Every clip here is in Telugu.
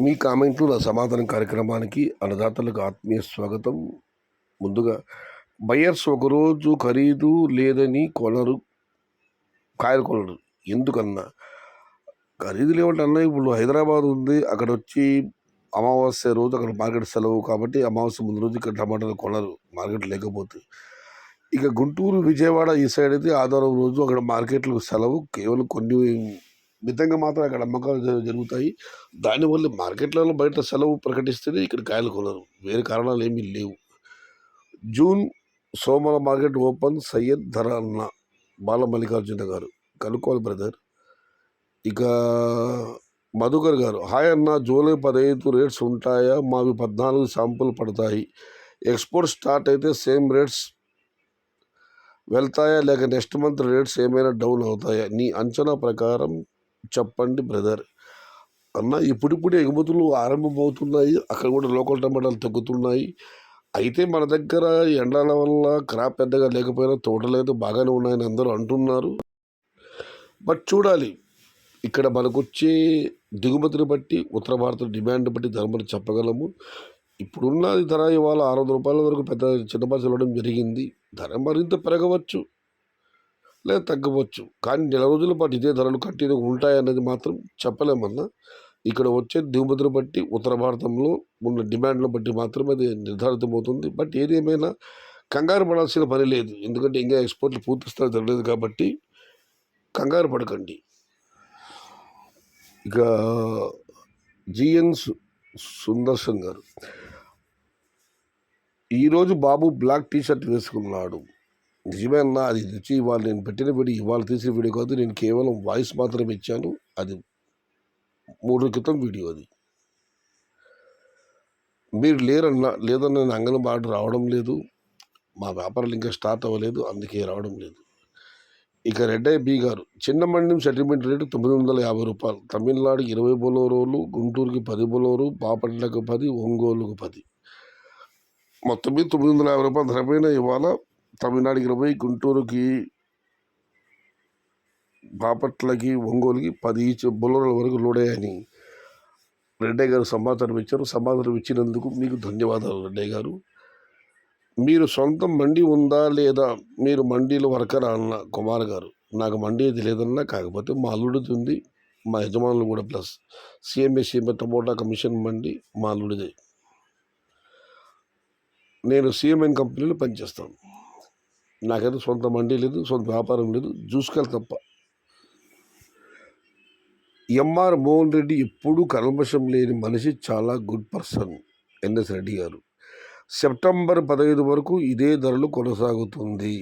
మీ కామెంట్లు నా సమాధానం కార్యక్రమానికి అన్నదాతలకు ఆత్మీయ స్వాగతం. ముందుగా బయర్స్ ఒకరోజు ఖరీదు లేదని కాయలు కొనరు. ఎందుకన్నా ఖరీదు లేవంటే అన్న ఇప్పుడు హైదరాబాద్ ఉంది, అక్కడ వచ్చి అమావాస్య రోజు అక్కడ మార్కెట్ సెలవు కాబట్టి అమావాస్య ముందు రోజు ఇక్కడ టమాటాలు కొనరు మార్కెట్ లేకపోతే. ఇక గుంటూరు, విజయవాడ ఈ సైడ్ అయితే ఆదివారం రోజు అక్కడ మార్కెట్లు సెలవు, కేవలం కొన్ని మితంగా మాత్రం అక్కడ అమ్మకాలు జరుగుతాయి. దానివల్ల మార్కెట్లలో బయట సెలవు ప్రకటిస్తేనే ఇక్కడ కాయలు కొనరు, వేరే కారణాలు ఏమీ లేవు. జూన్ సోమవారం మార్కెట్ ఓపెన్. సయ్యద్ ధర అన్న బాలమల్లికార్జున గారు కనుక్కోవాలి బ్రదర్. ఇక మధుకర్ గారు, హాయ్ అన్న, జూలై 15 రేట్స్ ఉంటాయా? మావి 14 శాంపుల్ పడతాయి. ఎక్స్పోర్ట్ స్టార్ట్ అయితే సేమ్ రేట్స్ వెళ్తాయా లేక నెక్స్ట్ మంత్ రేట్స్ ఏమైనా డౌన్ అవుతాయా? నీ అంచనా ప్రకారం చెప్పండి బ్రదర్. అన్న ఇప్పుడిప్పుడే ఎగుమతులు ఆరంభమవుతున్నాయి, అక్కడ కూడా లోకల్ టమాటాలు తగ్గుతున్నాయి. అయితే మన దగ్గర ఎండల వల్ల క్రాప్ పెద్దగా లేకపోయినా తోటలు అయితే బాగానే ఉన్నాయని అందరూ అంటున్నారు. బట్ చూడాలి, ఇక్కడ మనకు వచ్చే దిగుమతిని బట్టి, ఉత్తర భారత డిమాండ్ బట్టి ధరలు చెప్పగలము. ఇప్పుడున్నది ధర ఇవాళ 600 రూపాయల వరకు పెద్ద చిన్నపాసి వెళ్ళడం జరిగింది. ధర మరింత పెరగవచ్చు లేదా తగ్గవచ్చు, కానీ నెల రోజుల పాటు ఇదే ధరలు కంటిన్యూ ఉంటాయన్నది మాత్రం చెప్పలేమన్నా. ఇక్కడ వచ్చే దిగుమతిని బట్టి, ఉత్తర భారతంలో ఉన్న డిమాండ్ను బట్టి మాత్రమే అది నిర్ధారితమవుతుంది. బట్ ఏదేమైనా కంగారు పడాల్సిన పని లేదు, ఎందుకంటే ఇంకా ఎక్స్పోర్ట్లు పూర్తి స్థాయి జరగలేదు కాబట్టి కంగారు పడకండి. ఇక జిఎన్ సుదర్శన్ గారు, ఈరోజు బాబు బ్లాక్ టీషర్ట్ వేసుకున్నాడు. నిజమే అన్న, అది తెచ్చి ఇవాళ నేను పెట్టిన వీడియో, ఇవాళ తీసిన వీడియో కాదు, నేను కేవలం వాయిస్ మాత్రమే ఇచ్చాను. అది 3 రోజుల క్రితం వీడియో. అది మీరు లేదన్న నేను అంగన్వాడి రావడం లేదు, మా వ్యాపారాలు ఇంకా స్టార్ట్ అవ్వలేదు, అందుకే రావడం లేదు. ఇక రెడ్డయ్య బి గారు, చిన్న మండి సెటిల్మెంట్ రేటు 950 రూపాయలు. తమిళనాడుకి 20 బొలోరోలు, గుంటూరుకి 10 బొలోరు, బాపట్లకు 10, ఒంగోలుకు 10, మొత్తం మీద 950 రూపాయలు ధర పైన ఇవాళ తమిళనాడుకి 20, గుంటూరుకి, బాపట్లకి, ఒంగోలుకి 10 ఈచ్ బొలోరాల వరకు లోడ్ అయ్యాయని రెడ్డయ్య గారు సమాచారం ఇచ్చారు. సమాచారం ఇచ్చినందుకు మీకు ధన్యవాదాలు రెడ్డయ్య గారు. మీరు సొంత మండి ఉందా లేదా, మీరు మండీలో వర్కర్ అన్న కుమార్ గారు, నాకు మండీ అయితే లేదన్నా, కాకపోతే మా అల్లుడిది ఉంది, మా యజమానులు కూడా ప్లస్ సిఎంఏ టమోటా కమిషన్ మండి మా అల్లుడిదే. నేను సిఎంఎన్ కంపెనీలో పనిచేస్తాను. నాకైతే సొంత మండీ లేదు, సొంత వ్యాపారం లేదు, చూసుకెళ్ళి తప్ప. ఎంఆర్ మోహన్ రెడ్డి ఎప్పుడూ కల్మషం లేని మనిషి, చాలా గుడ్ పర్సన్. ఎన్ఎస్ రెడ్డి గారు, సెప్టెంబర్ 15 వరకు ఇదే ధరలు కొనసాగుతుంది.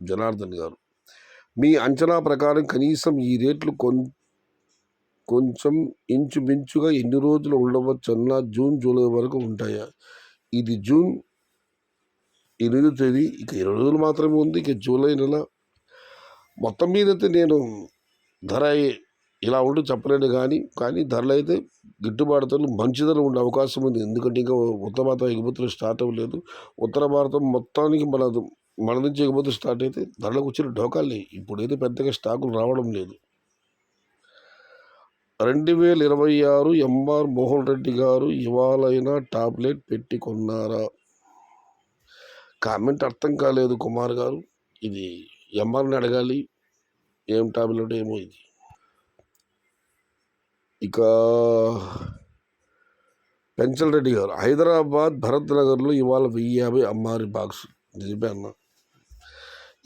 జనార్దన్ గారు, మీ అంచనా ప్రకారం కనీసం ఈ రేట్లు కొంచెం ఇంచుమించుగా ఎన్ని రోజులు ఉండవచ్చన్నా? జూన్, జూలై వరకు ఉంటాయా? ఇది జూన్ 8వ తేదీ, ఇక 20 రోజులు మాత్రమే ఉంది, ఇక జూలై నెల. మొత్తం మీదైతే నేను ధర ఇలా ఉంటూ చెప్పలేను, కానీ ధరలు అయితే గిట్టుబాటు ధరలు, మంచి ధరలు ఉండే అవకాశం ఉంది. ఎందుకంటే ఇంకా ఉత్తర భారత ఎగుమతులు స్టార్ట్ అవ్వలేదు. ఉత్తర భారతం మొత్తానికి మన నుంచి ఎగుమతులు స్టార్ట్ అయితే ధరలకు వచ్చిన ఢోకాలే. ఇప్పుడైతే పెద్దగా స్టాకులు రావడం లేదు. 2026 ఎంఆర్ మోహన్ రెడ్డి గారు, ఇవాళైనా టాబ్లెట్ పెట్టి కొన్నారా? కామెంట్ అర్థం కాలేదు కుమార్ గారు, ఇది ఎంఆర్ని అడగాలి, ఏం టాబ్లెట్ ఏమో ఇది. ఇక పెంచల్ రెడ్డి గారు, హైదరాబాద్ భరత్ నగర్లో ఇవాళ 1050 అమ్మారి బాక్స్. నిజమే అన్న.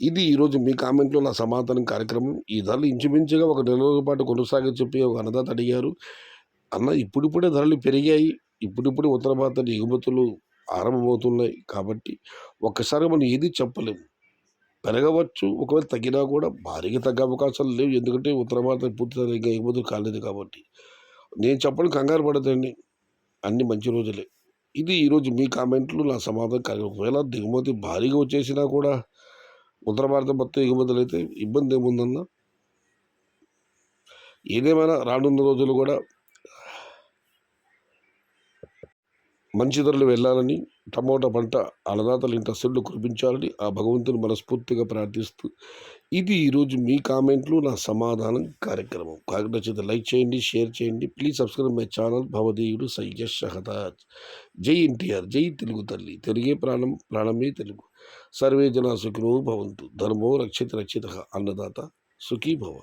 ఇది ఈరోజు మీ కామెంట్లో నా సమాధానం కార్యక్రమం. ఈ ధరలు ఇంచుమించుగా ఒక నెల రోజుల పాటు కొనసాగి చెప్పి ఒక అన్నదాత అడిగారు. అన్న ఇప్పుడిప్పుడే ధరలు పెరిగాయి, ఇప్పుడిప్పుడే ఉత్తర భారత ఎగుమతులు ఆరంభమవుతున్నాయి కాబట్టి ఒక్కసారి మనం ఏది చెప్పలేము. పెరగవచ్చు, ఒకవేళ తగ్గినా కూడా భారీగా తగ్గే అవకాశాలు లేవు, ఎందుకంటే ఉత్తర భారత పూర్తిగా ఇంకా ఎగుమతులు కాలేదు కాబట్టి. నేను చెప్పడం కంగారు పడదండి, అన్ని మంచి రోజులే. ఇది ఈరోజు మీ కామెంట్లు నా సమాధానం కార్యక్రమం. ఒకవేళ దిగుమతి భారీగా వచ్చేసినా కూడా ఉత్తర భారత మొత్తం ఎగుమతులు అయితే ఇబ్బంది ఏముందన్న. ఏదేమైనా రానున్న రోజులు కూడా మంచి ధరలు వెళ్ళాలని, టమోటా పంట అన్నదాతలు ఇంట సిడ్లు కురిపించాలని ఆ భగవంతుని మనస్ఫూర్తిగా ప్రార్థిస్తూ, ఇది ఈరోజు మీ కామెంట్లు నా సమాధానం కార్యక్రమం. నచ్చితే లైక్ చేయండి, షేర్ చేయండి. ప్లీజ్ సబ్స్క్రైబ్ మై ఛానల్ భవదీయుడు సయ్యద్ షహతాజ్. జై ఎన్టీఆర్, జై తెలుగు తల్లి, తెలుగే ప్రాణం, ప్రాణమే తెలుగు. సర్వే జనా సుఖినో భవంతు. ధర్మో రక్షిత రక్షిత. అన్నదాత సుఖీ భవ.